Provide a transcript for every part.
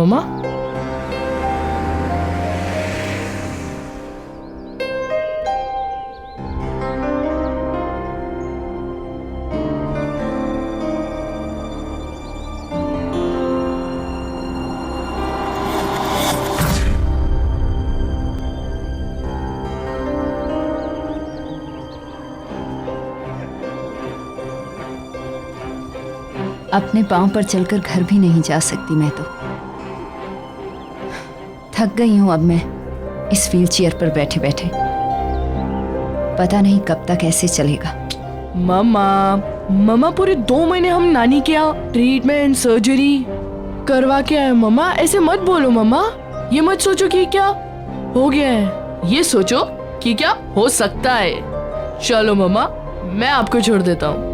मम्मा? अपने पांव पर चलकर घर भी नहीं जा सकती मैं तो। थक गई हूं अब मैं इस व्हील चेयर पर बैठे बैठे। पता नहीं कब तक ऐसे चलेगा। मम्मा पूरे 2 महीने हम नानी के यहाँ ट्रीटमेंट सर्जरी करवा के आए। मम्मा ऐसे मत बोलो मम्मा। ये मत सोचो कि क्या हो गया है, ये सोचो कि क्या हो सकता है। चलो मम्मा, मैं आपको छोड़ देता हूँ।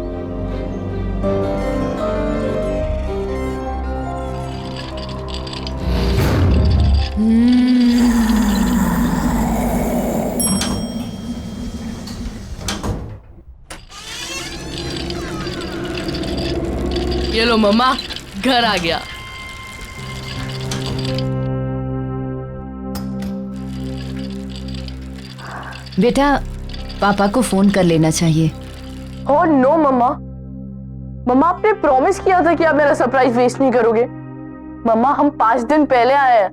ये लो मम्मा, घर आ गया। बेटा पापा को फोन कर लेना चाहिए। ओह नो मम्मा, मम्मा आपने प्रॉमिस किया था कि आप मेरा सरप्राइज वेस्ट नहीं करोगे। मम्मा हम 5 दिन पहले आए हैं।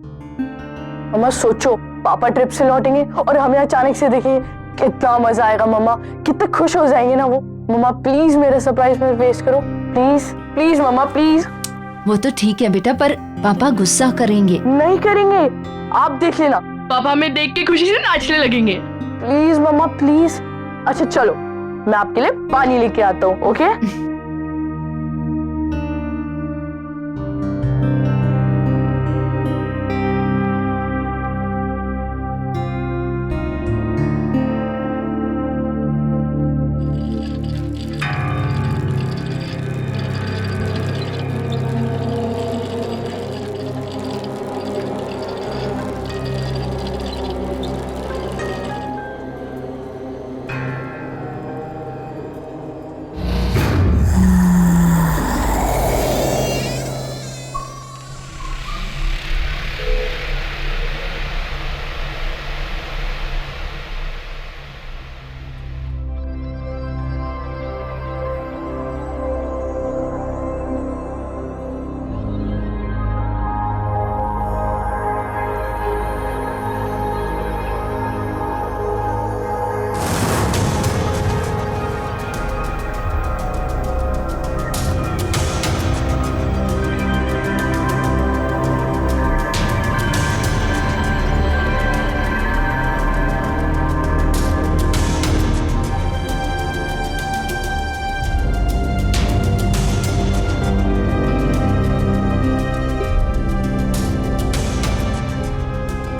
मम्मा सोचो, पापा ट्रिप से लौटेंगे और हमें अचानक से देखेंगे, कितना मजा आएगा। मम्मा कितने खुश हो जाएंगे ना वो। मम्मा प्लीज मेरा सरप्राइज मत वेस्ट करो, प्लीज प्लीज मम्मा प्लीज। वो तो ठीक है बेटा, पर पापा गुस्सा करेंगे। नहीं करेंगे, आप देख लेना। पापा हमें देख के खुशी से नाचने लगेंगे। प्लीज मम्मा प्लीज। अच्छा चलो, मैं आपके लिए पानी लेके आता हूँ, ओके?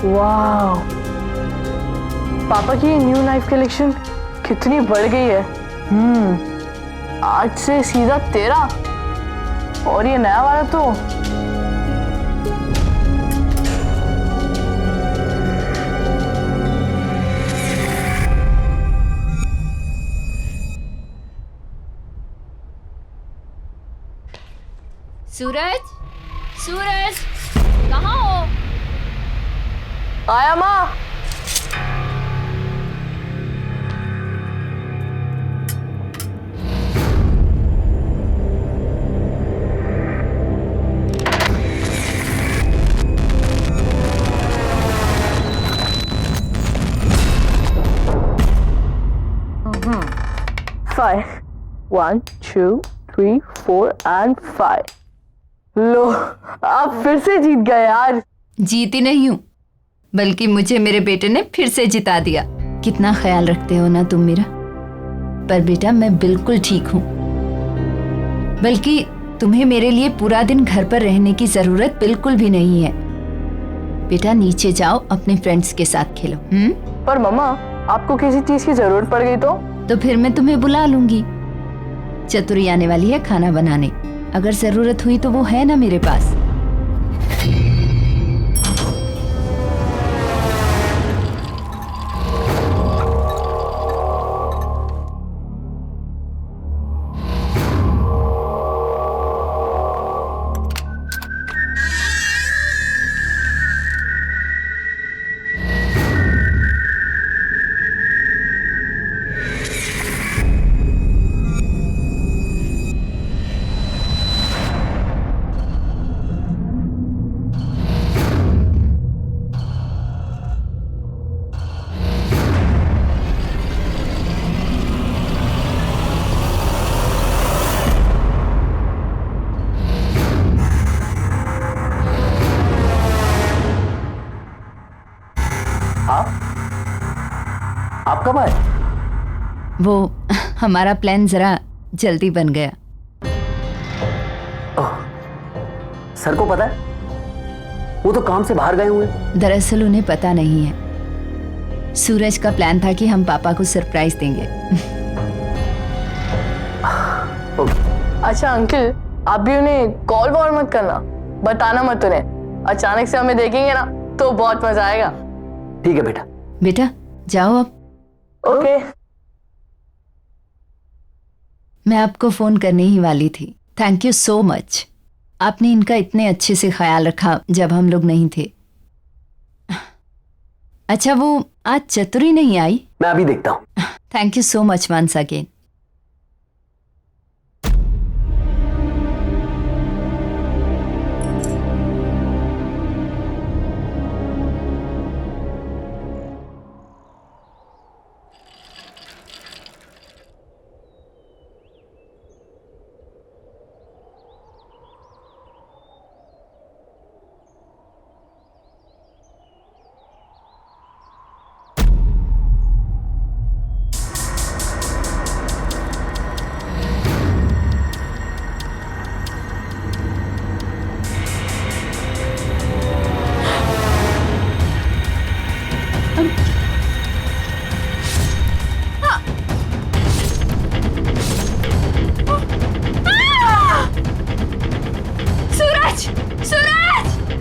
वाह, पापा की न्यू नाइफ कलेक्शन कितनी बढ़ गई है। आज से सीधा 13 और ये नया वाला तो सूरज, सूरज कहाँ हो? आया माँ। Five. 1, 2, 3, 4 and 5. लो, आप फिर से जीत गए यार। जीती नहीं हूँ, बल्कि मुझे मेरे बेटे ने फिर से जिता दिया। कितना ख्याल रखते हो ना तुम मेरा। पर बेटा मैं बिल्कुल ठीक हूँ, बल्कि तुम्हें मेरे लिए पूरा दिन घर पर रहने की जरूरत बिल्कुल भी नहीं है। बेटा नीचे जाओ, अपने फ्रेंड्स के साथ खेलो। पर मम्मा आपको किसी चीज की जरूरत पड़ गई तो फिर मैं तुम्हें बुला लूंगी। चतुरी आने वाली है खाना बनाने, अगर जरूरत हुई तो वो है ना मेरे पास। कब आए? वो हमारा प्लान जरा जल्दी बन गया। सर को पता है? वो तो काम से बाहर गए हुए हैं। दरअसल उन्हें पता नहीं है। सूरज का प्लान था कि हम पापा को सरप्राइज देंगे। अच्छा अंकल, आप भी उन्हें कॉल वॉल मत करना, बताना मत उन्हें। अचानक से हमें देखेंगे ना तो बहुत मजा आएगा। ठीक है बेटा। बेटा जाओ अब। ओके। मैं आपको फोन करने ही वाली थी। Thank you so much. आपने इनका इतने अच्छे से ख्याल रखा जब हम लोग नहीं थे। अच्छा वो आज चतुरी नहीं आई? मैं अभी देखता हूँ। Thank you so much once again.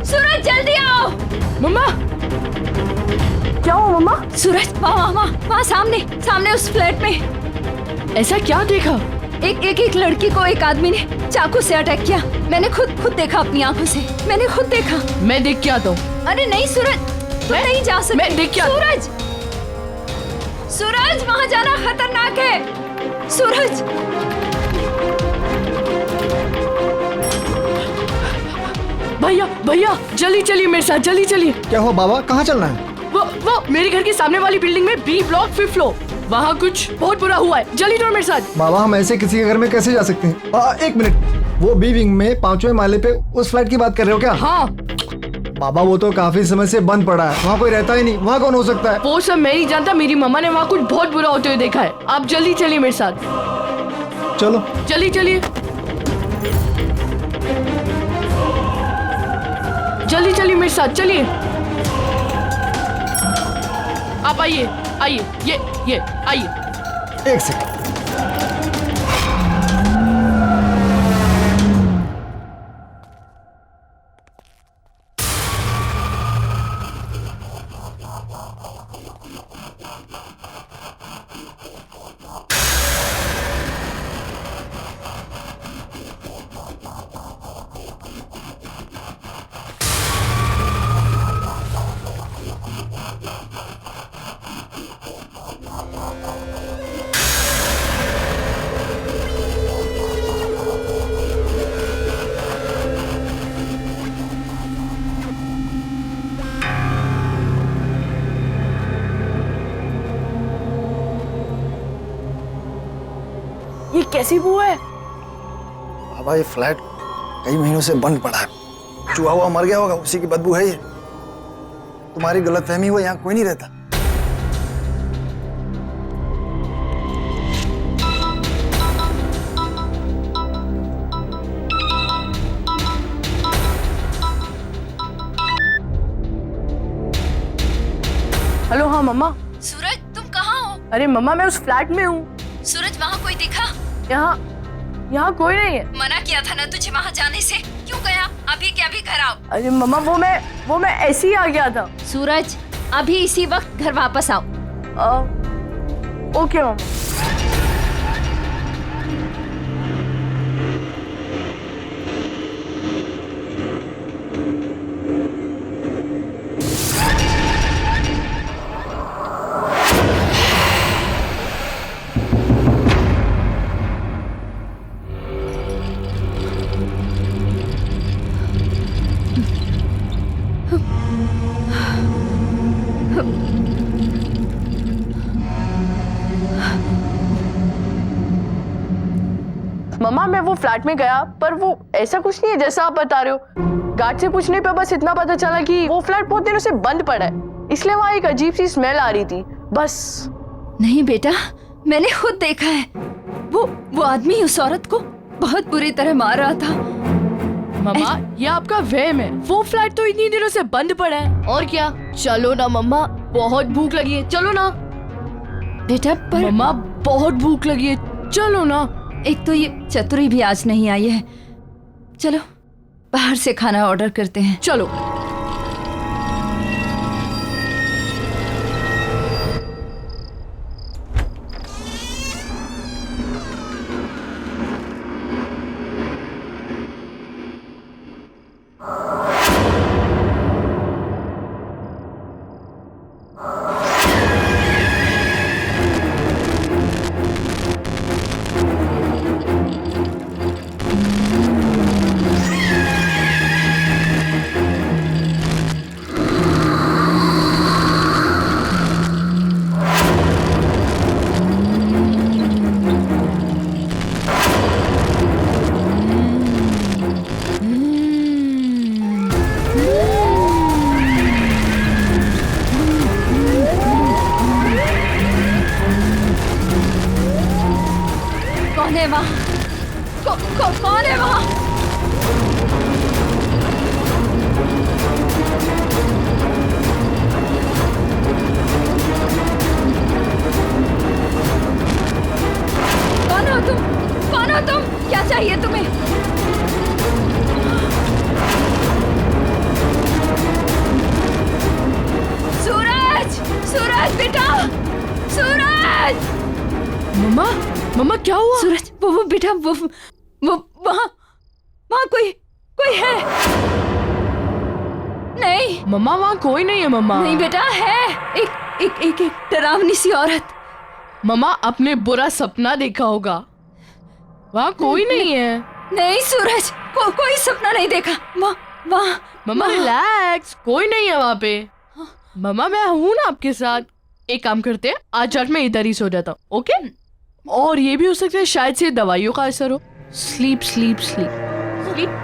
Suraj जल्दी आओ। मम्मा क्या हुआ मम्मा? सूरज वहाँ सामने उस फ्लैट में ऐसा क्या देखा? एक लड़की को एक आदमी ने चाकू से अटैक किया। मैंने खुद देखा अपनी आंखों से। मैंने खुद देखा। मैं देख के आता हूँ। अरे नहीं सूरज, तुम नहीं जा सकते। मैं देख के आता हूँ। सूरज वहाँ जाना खतरनाक है। सूरज भैया जल्दी चलिए मेरे साथ, जल्दी चलिए। क्या हुआ बाबा, कहाँ चलना है? वो मेरे घर के सामने वाली बिल्डिंग में बी ब्लॉक 5th फ्लोर, वहाँ कुछ बहुत बुरा हुआ है। जल्दी दौड़ मेरे साथ। बाबा हम ऐसे किसी के घर में कैसे जा सकते हैं? एक मिनट, वो बी विंग में 5वें माले पे उस फ्लैट की बात कर रहे हो क्या? हाँ बाबा वो तो काफी समय से बंद पड़ा है, वहाँ कोई रहता ही नहीं। वहाँ कौन हो सकता है? वो सब मैं नहीं जानता, मेरी मम्मा ने वहाँ कुछ बहुत बुरा होते हुए देखा है। आप जल्दी चलिए मेरे साथ। चलो जल्दी चलिए, जल्दी चलिए मेरे साथ, चलिए। आप आइए ये आइए। एक सेकंड। ये कैसी बू है? बाबा ये फ्लैट कई महीनों से बंद पड़ा है। चूहा हुआ मर गया होगा, उसी की बदबू है ये। तुम्हारी गलतफहमी हुई, यहाँ कोई नहीं रहता। हेलो। हाँ मम्मा। सूरज तुम कहाँ हो? अरे मम्मा मैं उस फ्लैट में हूँ। सूरज वहाँ कोई दिखा? यहाँ कोई नहीं है। मना किया था ना तुझे वहाँ जाने से, क्यों गया? अभी के अभी घर आओ। अरे मम्मा वो मैं ऐसे ही आ गया था। सूरज अभी इसी वक्त घर वापस आओ। ओके मम्मा। मम्मा मैं वो फ्लैट में गया, पर वो ऐसा कुछ नहीं है जैसा आप बता रहे हो। गार्ड से पूछने पे बस इतना पता चला कि वो फ्लैट बहुत दिनों से बंद पड़ा है, इसलिए वहाँ एक अजीब सी स्मेल आ रही थी, बस। नहीं बेटा, मैंने खुद देखा है। वो आदमी उस औरत को बहुत बुरी तरह मार रहा था। मम्मा ये आपका वहम है, वो फ्लैट तो इतनी दिनों से बंद पड़ा है। और क्या, चलो ना मम्मा, बहुत भूख लगी है, चलो ना। बेटा पर मम्मा बहुत भूख लगी है, चलो ना। एक तो ये चतुरी भी आज नहीं आई है। चलो बाहर से खाना ऑर्डर करते हैं। चलो। कौन है वहाँ? कौन है वहाँ? कौन हो तुम? कौन हो तुम? क्या चाहिए तुम्हें? सूरज! सूरज बेटा! सूरज! मम्मा मम्मा क्या हुआ? सूरज, वो बेटा, वो वहाँ कोई है? नहीं मम्मा वहाँ कोई नहीं है मम्मा। नहीं बेटा, है एक डरावनी सी औरत। मम्मा आपने बुरा सपना देखा होगा, वहाँ कोई नहीं है। नहीं सूरज, कोई सपना नहीं देखा। वहाँ मम्मा रिलैक्स, कोई नहीं है वहाँ पे। मम्मा मैं हूँ ना आपके साथ। एक काम करते हैं, आज रात मैं इधर ही सो जाता हूँ, ओके? और ये भी हो सकता है शायद से दवाइयों का असर हो। Sleep sleep sleep sleep.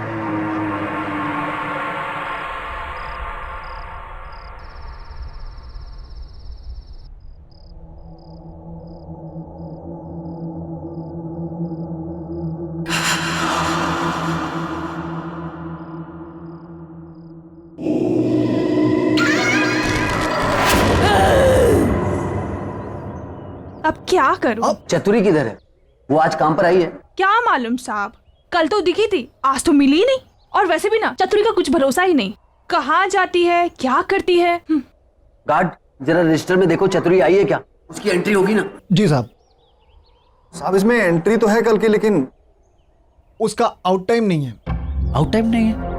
अब क्या करूं? चतुरी किधर है? वो आज काम पर आई है? क्या मालूम साहब, कल तो दिखी थी, आज तो मिली ही नहीं। और वैसे भी ना चतुरी का कुछ भरोसा ही नहीं, कहाँ जाती है, क्या करती है। गार्ड जरा रजिस्टर में देखो, चतुरी आई है क्या? उसकी एंट्री होगी ना? जी साहब। साहब इसमें एंट्री तो है कल की, लेकिन उसका आउट टाइम नहीं है। आउट टाइम नहीं है?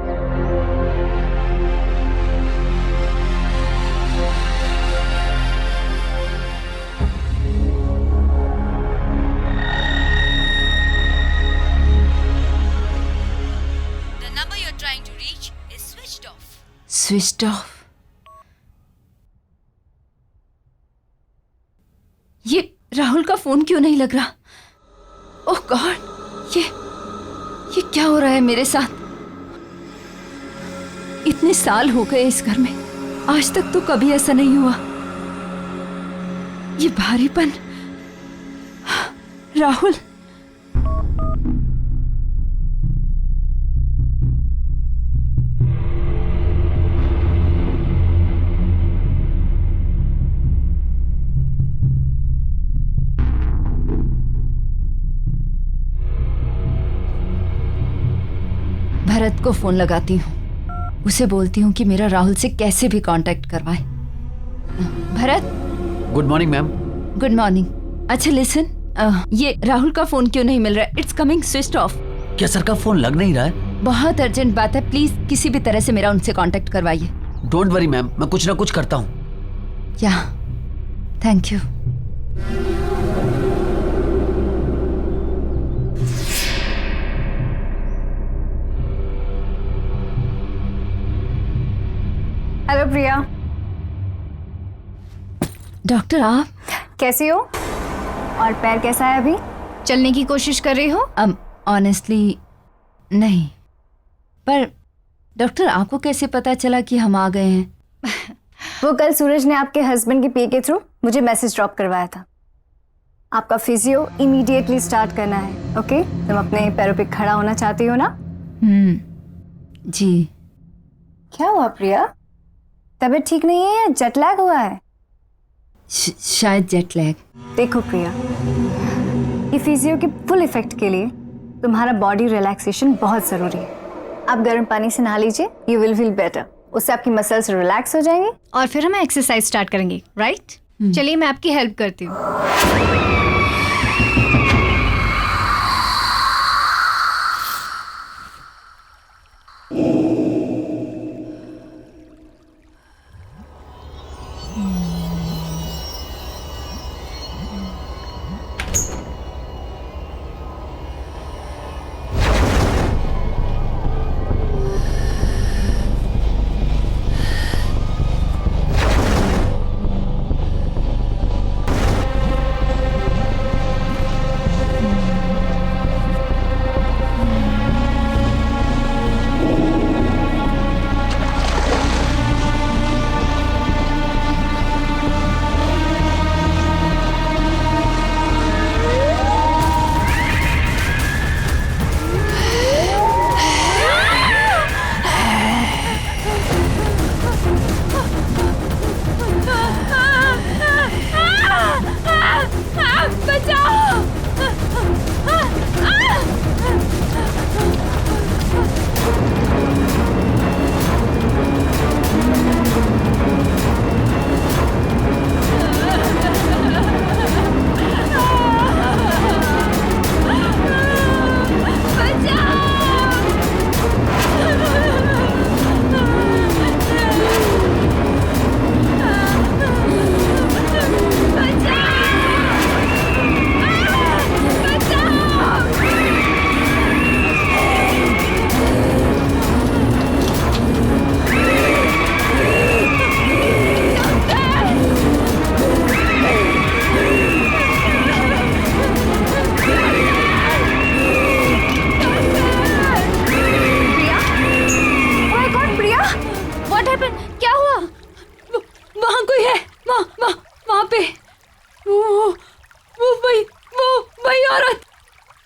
Switched off. ये राहुल का फोन क्यों नहीं लग रहा? ओह गॉड, ये क्या हो रहा है मेरे साथ? इतने साल हो गए इस घर में, आज तक तो कभी ऐसा नहीं हुआ। ये भारीपन, राहुल। भरत को फोन लगाती हूँ, उसे बोलती हूँ कि मेरा राहुल से कैसे भी कांटेक्ट करवाए। Bharat. Good morning ma'am. Good morning. अच्छा लिसन, ये राहुल का फोन क्यों नहीं मिल रहा है? It's coming switched off. क्या सर का फोन लग नहीं रहा है? बहुत अर्जेंट बात है, प्लीज किसी भी तरह से मेरा उनसे कांटेक्ट करवाइए। डोंट वरी मैम, मैं कुछ ना कुछ करता हूँ। या thank you. Hello Priya, doctor आप कैसी हो? और पैर कैसा है अभी? चलने की कोशिश कर रही हो? ऑनेस्टली नहीं, पर डॉक्टर आपको कैसे पता चला कि हम आ गए हैं? वो कल सूरज ने आपके हस्बैंड के पी के थ्रू मुझे मैसेज ड्रॉप करवाया था। आपका फिजियो इमीडिएटली स्टार्ट करना है। ओके, तुम अपने पैरों पे खड़ा होना चाहती हो ना? जी। क्या हुआ प्रिया? तबीयत ठीक नहीं है या जेट लैग हुआ है? शायद जेट लैग। देखो प्रिया, ये फिजियो के फुल इफेक्ट के लिए तुम्हारा बॉडी रिलैक्सेशन बहुत जरूरी है। आप गर्म पानी से नहा लीजिए, यू विल फील बेटर। उससे आपकी मसल्स रिलैक्स हो जाएंगे और फिर हम एक्सरसाइज स्टार्ट करेंगे, राइट? चलिए मैं आपकी हेल्प करती हूँ।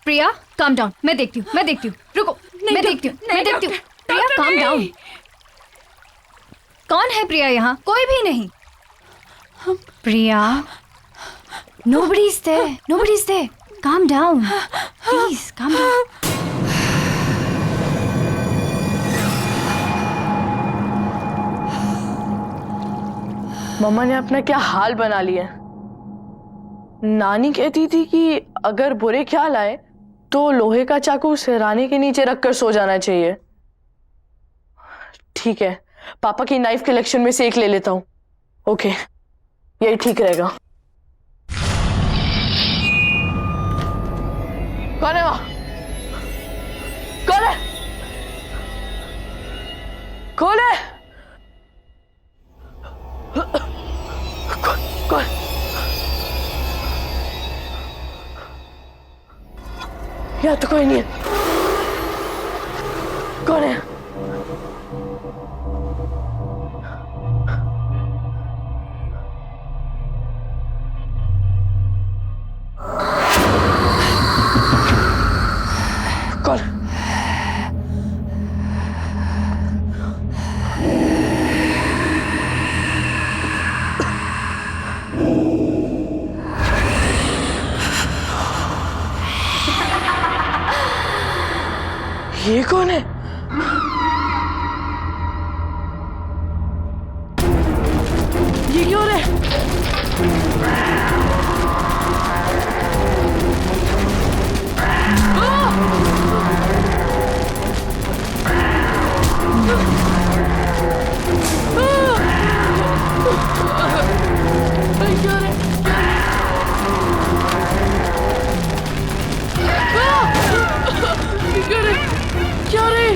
प्रिया काम डाउन, मैं देखती हूँ रुको, मैं देखती हूँ प्रिया काम डाउन। कौन है प्रिया? यहाँ कोई भी नहीं। प्रिया, nobody is there, calm down, please calm down। मम्मा ने अपना क्या हाल बना लिया। नानी कहती थी कि अगर बुरे ख्याल आए तो लोहे का चाकू सिरहाने के नीचे रखकर सो जाना चाहिए। ठीक है, पापा की नाइफ कलेक्शन में से एक ले लेता हूँ। ओके, यही ठीक रहेगा। कौन है वहां? कौन है? कौन है? कौन? यहाँ तो कोई नहीं है। कौन है? कौन? ये कौन है? ये क्यों है? क्या रे?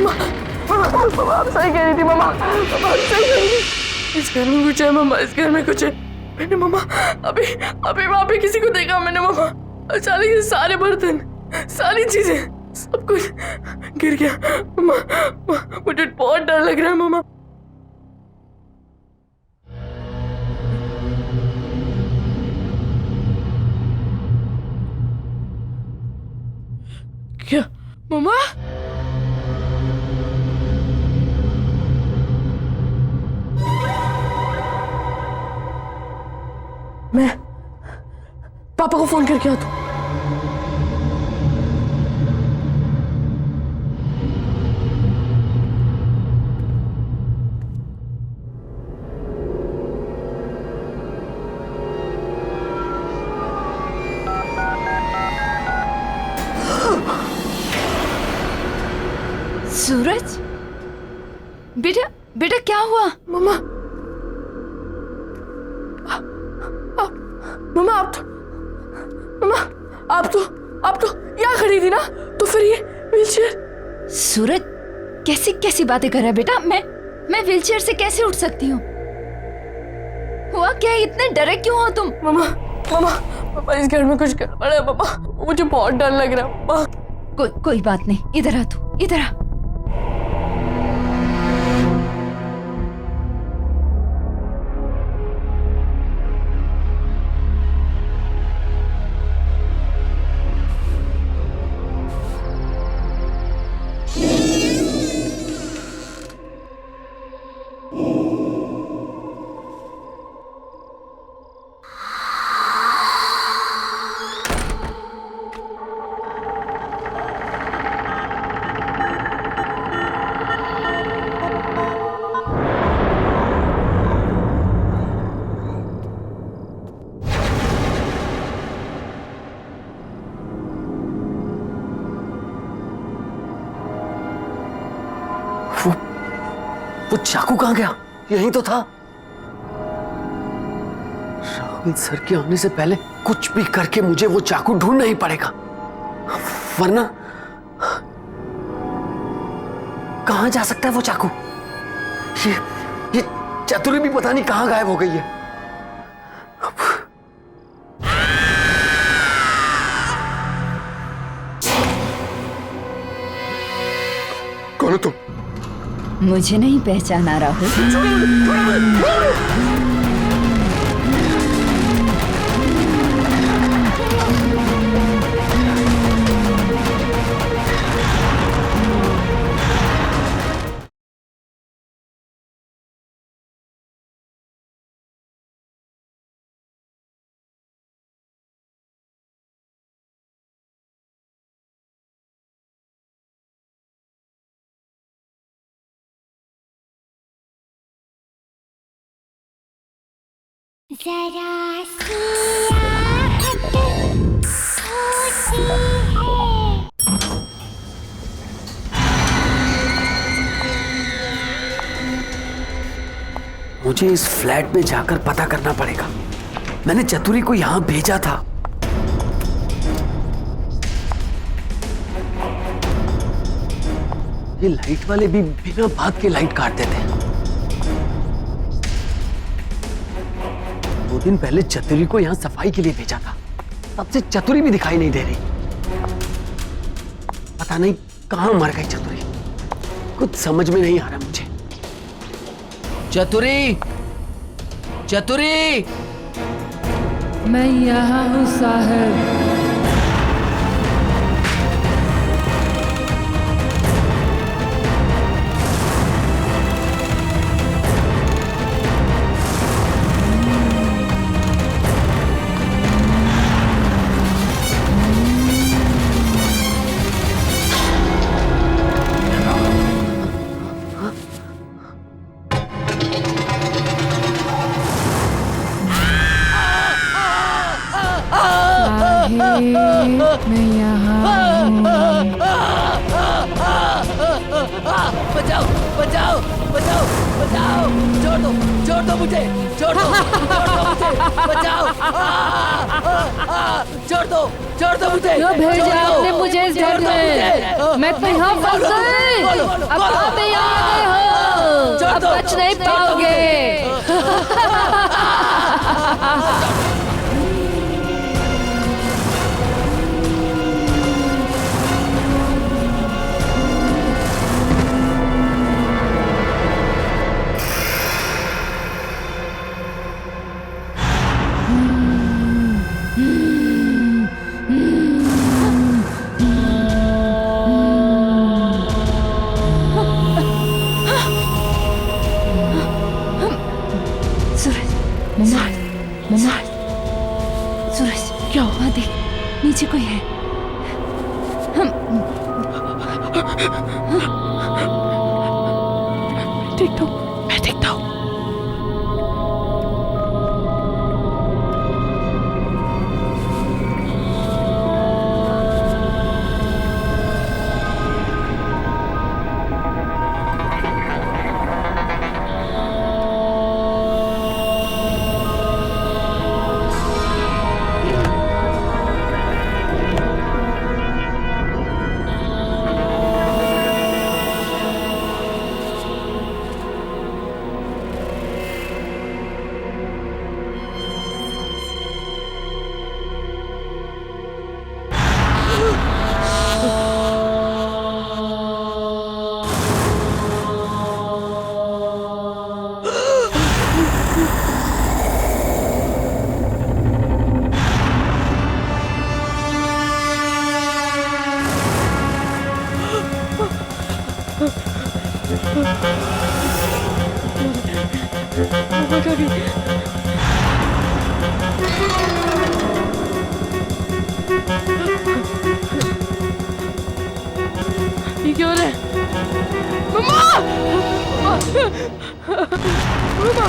मम्मा आप सही कह रही थी मम्मा, मम्मा आप सही कह रही थी। इस घर में कुछ है मम्मा, इस घर में कुछ है। मैंने मम्मा अभी अभी वहाँ पे किसी को देखा मैंने मम्मा। अचानक से सारे बर्तन, सारी चीजें, सब कुछ गिर गया मम्मा। मुझे बहुत डर लग रहा है मम्मा। क्या मम्मा? मैं पापा को फोन करके आता हूँ। सूरज, बेटा बेटा क्या हुआ? मम्मा मम्मा आप तो यहाँ खड़ी थी ना, तो फिर ये व्हीलचेयर। सूरज कैसी कैसी बातें कर रहा है बेटा? मैं व्हीलचेयर से कैसे उठ सकती हूँ? हुआ क्या? इतने डरे क्यों हो तुम? मम्मा इस घर में कुछ गड़बड़ है मम्मा, मुझे बहुत डर लग रहा है मम्मा। कोई बात नहीं, इधर आ तू, इधर आ। वो चाकू कहाँ गया? यहीं तो था। राहुल सर के आने से पहले कुछ भी करके मुझे वो चाकू ढूंढना ही पड़ेगा, वरना कहां जा सकता है वो चाकू? ये चतुरी भी पता नहीं कहां गायब हो गई है। कौन हो तुम? मुझे नहीं पहचाना राहुल? जरा सी आहट होती है। मुझे इस फ्लैट में जाकर पता करना पड़ेगा। मैंने चतुरी को यहां भेजा था। ये लाइट वाले भी बिना बात के लाइट काट देते हैं। 2 दिन पहले चतुरी को यहां सफाई के लिए भेजा था, तब से चतुरी भी दिखाई नहीं दे रही। पता नहीं कहां मर गई चतुरी, कुछ समझ में नहीं आ रहा मुझे। चतुरी, चतुरी! मैं यहाँ हूँ साहब। मैं यहाँ बचाओ बचाओ बचाओ बचाओ, छोड़ दो मुझे, छोड़ दो मुझे, बचाओ, छोड़ दो मुझे, क्यों भेजा आपने मुझे इस घर में? मैं तो यहाँ फंस गई। अब आप यहाँ आ गए हो, अब बच नहीं पाओगे। सूरज, क्या हुआ? देख, नीचे कोई है। मैं देखता हूँ। ये क्या हो रहा है? मम्मा! मम्मा!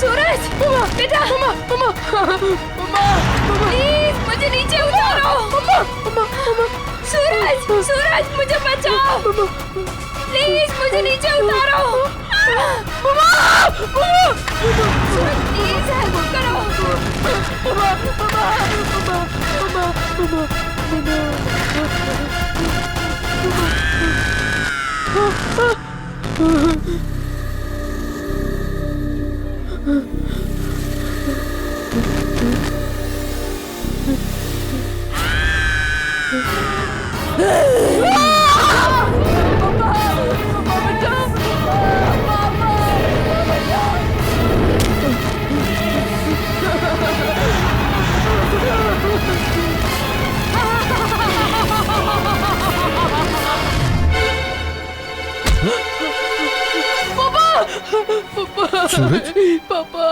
सूरज! मम्मा! बेटा! मम्मा! प्लीज मुझे नीचे उतारो! मम्मा! सूरज! मुझे बचाओ! प्लीज मुझे नीचे उतारो! सूरज प्लीज हेल्प करो! सूरज, पापा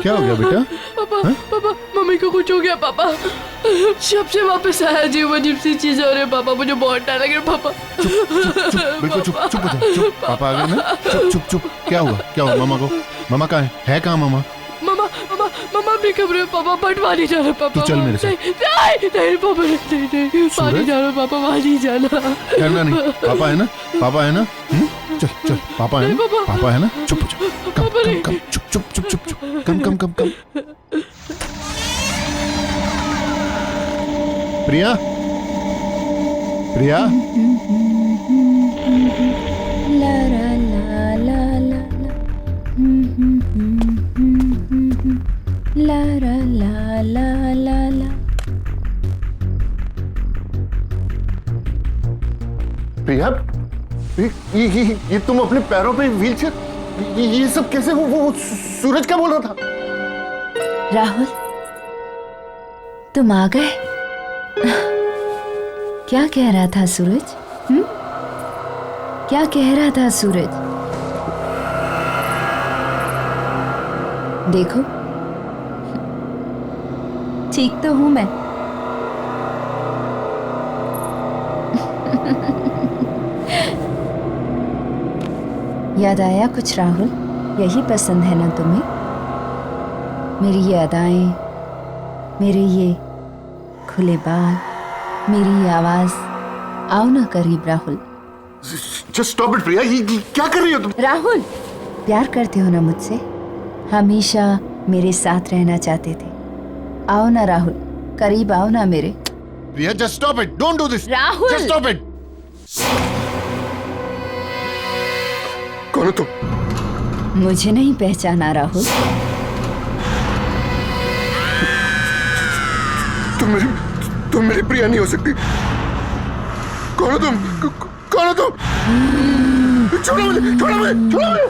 क्या हो गया बेटा? पापा मम्मी को कुछ हो गया पापा। जब से वापस आया अजीब सी चीजें हो रही है पापा, मुझे बहुत डर लग रहा है पापा। बिल्कुल चुप हो जाओ, चुप। पापा आ गए ना? चुप। क्या हुआ मामा को? मामा कहाँ है कहाँ मामा? मम्मा अपने कमरे में पापा, बट वहाँ नहीं जाना पापा। तू चल मेरे साथ। नहीं पापा, नहीं वहाँ नहीं जाना पापा, वहाँ नहीं जाना। डरना नहीं, पापा है ना? चल पापा है ना? चुप हो जाओ, कम चुप। कम। प्रिया ला ला ला ला ला ला ला। प्रिया, ये तुम अपने पैरों पे व्हीलचेयर, ये सब कैसे? वो सूरज क्या बोल रहा था? राहुल, तुम आ गए? क्या कह रहा था सूरज? क्या कह रहा था सूरज? देखो, ठीक तो हूं मैं। याद आया कुछ राहुल? यही पसंद है ना तुम्हें? मेरी ये अदाएं, मेरे ये खुले बाल, मेरी आवाज। आओ ना करीब राहुल। जस्ट स्टॉप इट प्रिया, ये क्या कर रही हो तुम? राहुल, प्यार करते हो ना मुझसे? हमेशा मेरे साथ रहना चाहते थे। आओ ना राहुल, करीब आओ ना मेरे। Priya just stop it, don't do this. Rahul! Just stop it. कौन हो तुम? मुझे नहीं पहचाना राहुल? तुम मेरी प्रिया नहीं हो सकती। कौन हो तुम? कौन हो तुम? छोड़ो मुझे, छोड़ो मुझे, छोड़ो मुझे।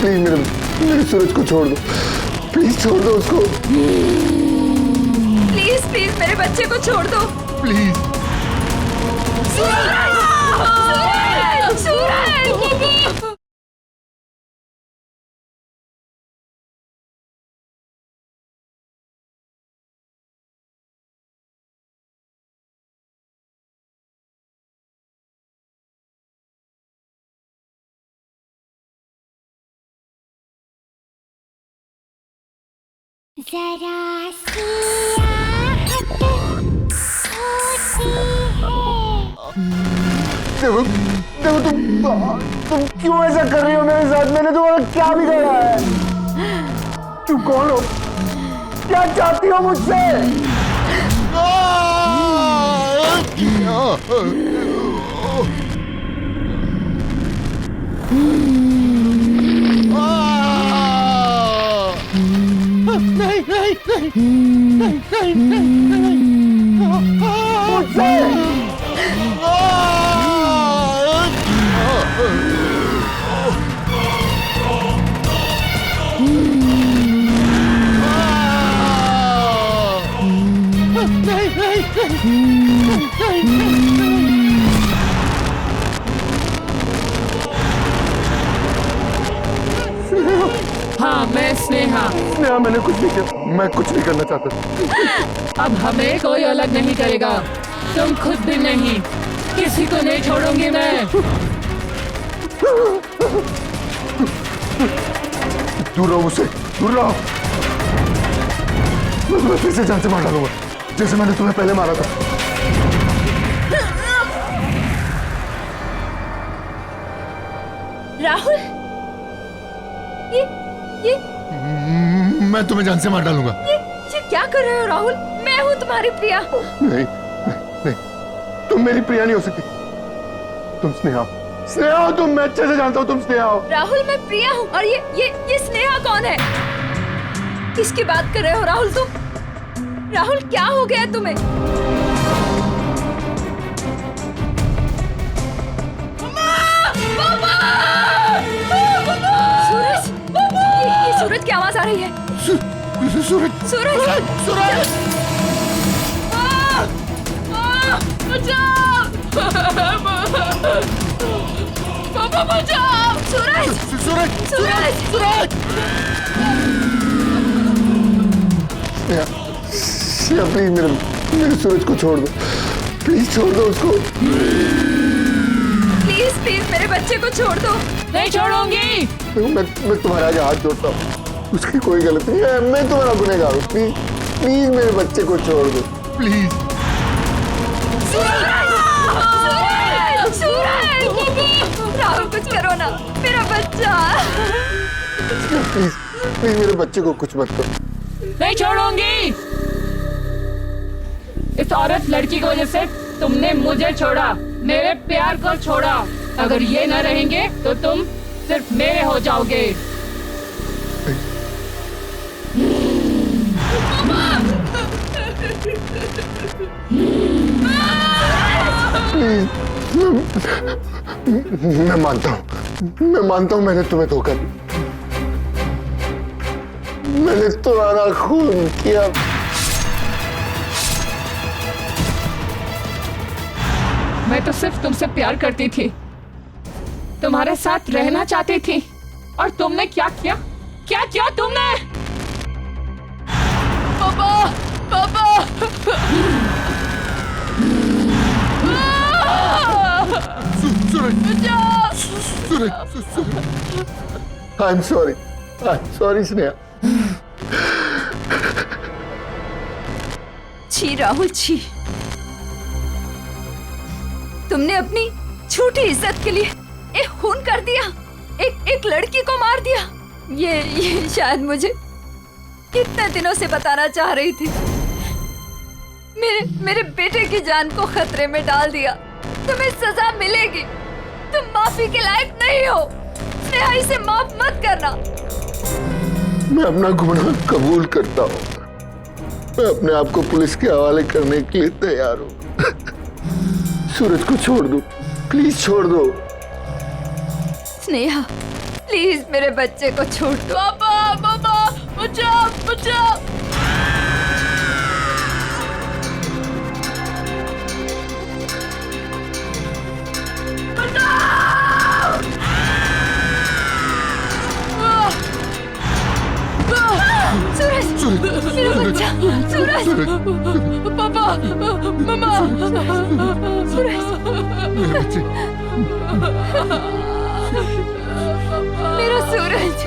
प्लीज मेरे सूरज को छोड़ दो, प्लीज छोड़ दो उसको। प्लीज प्लीज मेरे बच्चे को छोड़ दो। प्लीज। सूरज! सूरज! सूरज! जरा सी आहट होती है। देखो तुम क्यों ऐसा कर रही हो मेरे साथ? मैंने तुम्हारा क्या बिगाड़ा है? तुम कौन हो? क्या चाहती हो मुझसे? हाँ, मैं स्नेहा। स्नेहा, मैंने कुछ नहीं किया, मैं कुछ नहीं करना चाहता। अब हमें कोई अलग नहीं करेगा, तुम खुद भी नहीं। किसी को नहीं छोड़ूंगी मैं। दूर रहो मुझसे, दूर रहो। मैं फिर से जान से मार डालूंगा, जैसे मैंने तुम्हें पहले मारा था। राहुल, ये मैं तुम्हें जान से मार डालूंगा। ये क्या कर रहे हो राहुल? मैं हूँ तुम्हारी प्रिया। नहीं, नहीं, तुम मेरी प्रिया नहीं हो सकती। तुम स्नेहा हो। स्नेहा हो तुम, मैं अच्छे से जानता हूँ तुम स्नेहा हो। राहुल, मैं प्रिया हूँ। और ये स्नेहा कौन है? किसकी बात कर रहे हो राहुल तुम? राहुल, क्या हो गया तुम्हें? सूरज! ये सूरज की आवाज आ रही है। सूरज! सूरज! सूरज! पापा बचाओ! सूरज! सूरज! सूरज! सूरज! स्नेहा, प्लीज मेरे सूरज को छोड़ दो, प्लीज छोड़ दो उसको। प्लीज प्लीज मेरे बच्चे को छोड़ दो। नहीं छोड़ूंगी। मैं तुम्हारे आगे हाथ जोड़ता हूँ, उसकी कोई गलती नहीं है, मैं तुम्हारा गुनहगार हूँ। प्लीज प्लीज मेरे बच्चे को छोड़ दो, प्लीज। राहुल, कुछ करो ना, मेरा बच्चा। प्लीज प्लीज मेरे बच्चे को कुछ मत करो। नहीं छोड़ूंगी। इस औरत लड़की की वजह से तुमने मुझे छोड़ा, मेरे प्यार को छोड़ा। अगर ये न रहेंगे तो तुम सिर्फ मेरे हो जाओगे। प्लीज, मैं मानता हूँ मैंने तुम्हें धोखा दिया, मैंने तुम्हारा खून किया। मैं तो सिर्फ तुमसे प्यार करती थी, तुम्हारे साथ रहना चाहती थी, और तुमने क्या किया? क्या किया तुमने? पापा, पापा! I am sorry Sneha. छी राहुल छी, तुमने अपनी झूठी इज्जत के लिए एक खून कर दिया, एक लड़की को मार दिया। ये शायद मुझे कितने दिनों से बताना चाह रही थी। मेरे बेटे की जान को खतरे में डाल दिया। तुम्हें सजा मिलेगी, तुम माफी के लायक नहीं हो। स्नेहा, इसे माफ मत करना। मैं अपना गुनाह कबूल करता हूँ, मैं अपने आप को पुलिस के हवाले करने के लिए तैयार हूँ। सूरज को छोड़ दो, प्लीज छोड़ दो। स्नेहा, प्लीज मेरे बच्चे को छोड़ दो। पापा, पापा, बचाओ, बचाओ! सूरज, मेरा बच्चा, सूरज, पापा, मम्मा, सूरज, मेरा सूरज।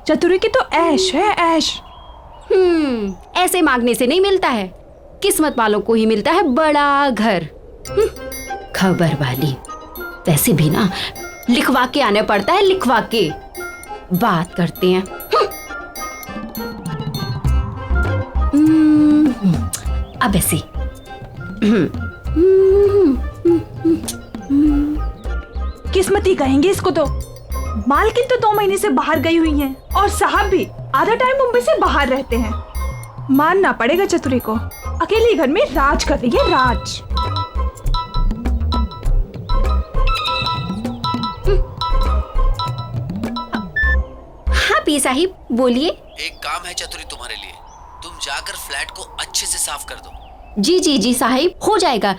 चतुरी की तो ऐश है, ऐश। ऐसे मांगने से नहीं मिलता है, किस्मत वालों को ही मिलता है बड़ा घर। खबर वाली, वैसे भी ना लिखवा के आने पड़ता है, लिखवा के बात करते हैं। अब ऐसे किस्मती कहेंगे इसको तो। मालकिन तो 2 महीने से बाहर गई हुई हैं, और साहब भी आधा टाइम मुंबई से बाहर रहते हैं। मानना पड़ेगा चतुरी को, अकेले घर में राज कर रही है, राज। हाँ पी साहिब, बोलिए। एक काम है चतुरी तुम्हारे लिए, तुम जाकर फ्लैट को अच्छे से साफ कर दो। जी जी जी साहिब, हो जाएगा।